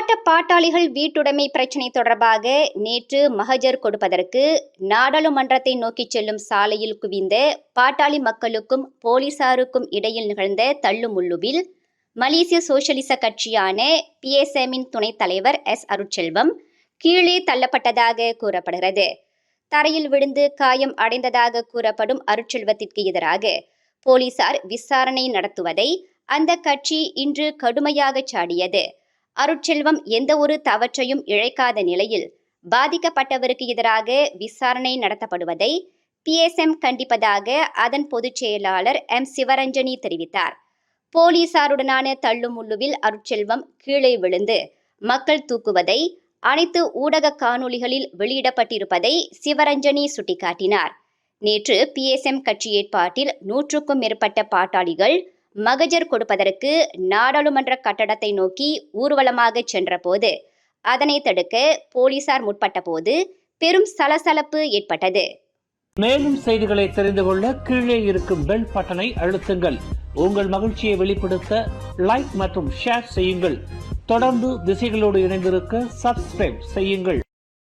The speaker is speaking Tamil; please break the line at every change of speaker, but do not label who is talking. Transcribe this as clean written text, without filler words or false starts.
போராட்ட பாட்டாளிகள் வீட்டுடைமை பிரச்சினை தொடர்பாக நேற்று மகஜர் கொடுப்பதற்கு நாடாளுமன்றத்தை நோக்கி செல்லும் சாலையில் குவிந்த பாட்டாளி மக்களுக்கும் போலீசாருக்கும் இடையில் நிகழ்ந்த தள்ளுமுள்ளுவில் மலேசிய சோசலிச கட்சியான PSMின் துணைத் தலைவர் அருட்செல்வம் கீழே தள்ளப்பட்டதாக கூறப்படுகிறது. தரையில் விழுந்து காயம் அடைந்ததாக கூறப்படும் அருட்செல்வத்திற்கு எதிராக போலீசார் விசாரணை நடத்துவதை அந்த கட்சி இன்று கடுமையாக சாடியது. அருட்செல்வம் எந்த ஒரு தவற்றையும் இழைக்காத நிலையில் பாதிக்கப்பட்டவருக்கு எதிராக விசாரணை நடத்தப்படுவதை PSM கண்டிப்பதாக அதன் பொதுச் செயலாளர் சிவரஞ்சனி தெரிவித்தார். போலீசாருடனான தள்ளுமுள்ளுவில் அருட்செல்வம் கீழே விழுந்து மக்கள் தூக்குவதை அனைத்து ஊடக காணொளிகளில் வெளியிடப்பட்டிருப்பதை சிவரஞ்சனி சுட்டிக்காட்டினார். நேற்று PSM கட்சி ஏற்பாட்டில் 100க்கும் மேற்பட்ட பாட்டாளிகள் மகஜர் கொடுப்பதற்கு நாடாளுமன்ற கட்டடத்தை நோக்கி ஊர்வலமாக சென்றபோது அதனை தடுக்க போலீசார் முற்பட்ட போது பெரும் சலசலப்பு ஏற்பட்டது.
மேலும் செய்திகளை தெரிந்து கொள்ள கீழே இருக்கும் பெல் பட்டனை அழுத்துங்கள். உங்கள் மகிழ்ச்சியை வெளிப்படுத்த லைக் மற்றும் ஷேர் செய்யுங்கள். தொடர்ந்து திசைகளோடு இணைந்திருக்க சப்ஸ்கிரைப் செய்யுங்கள்.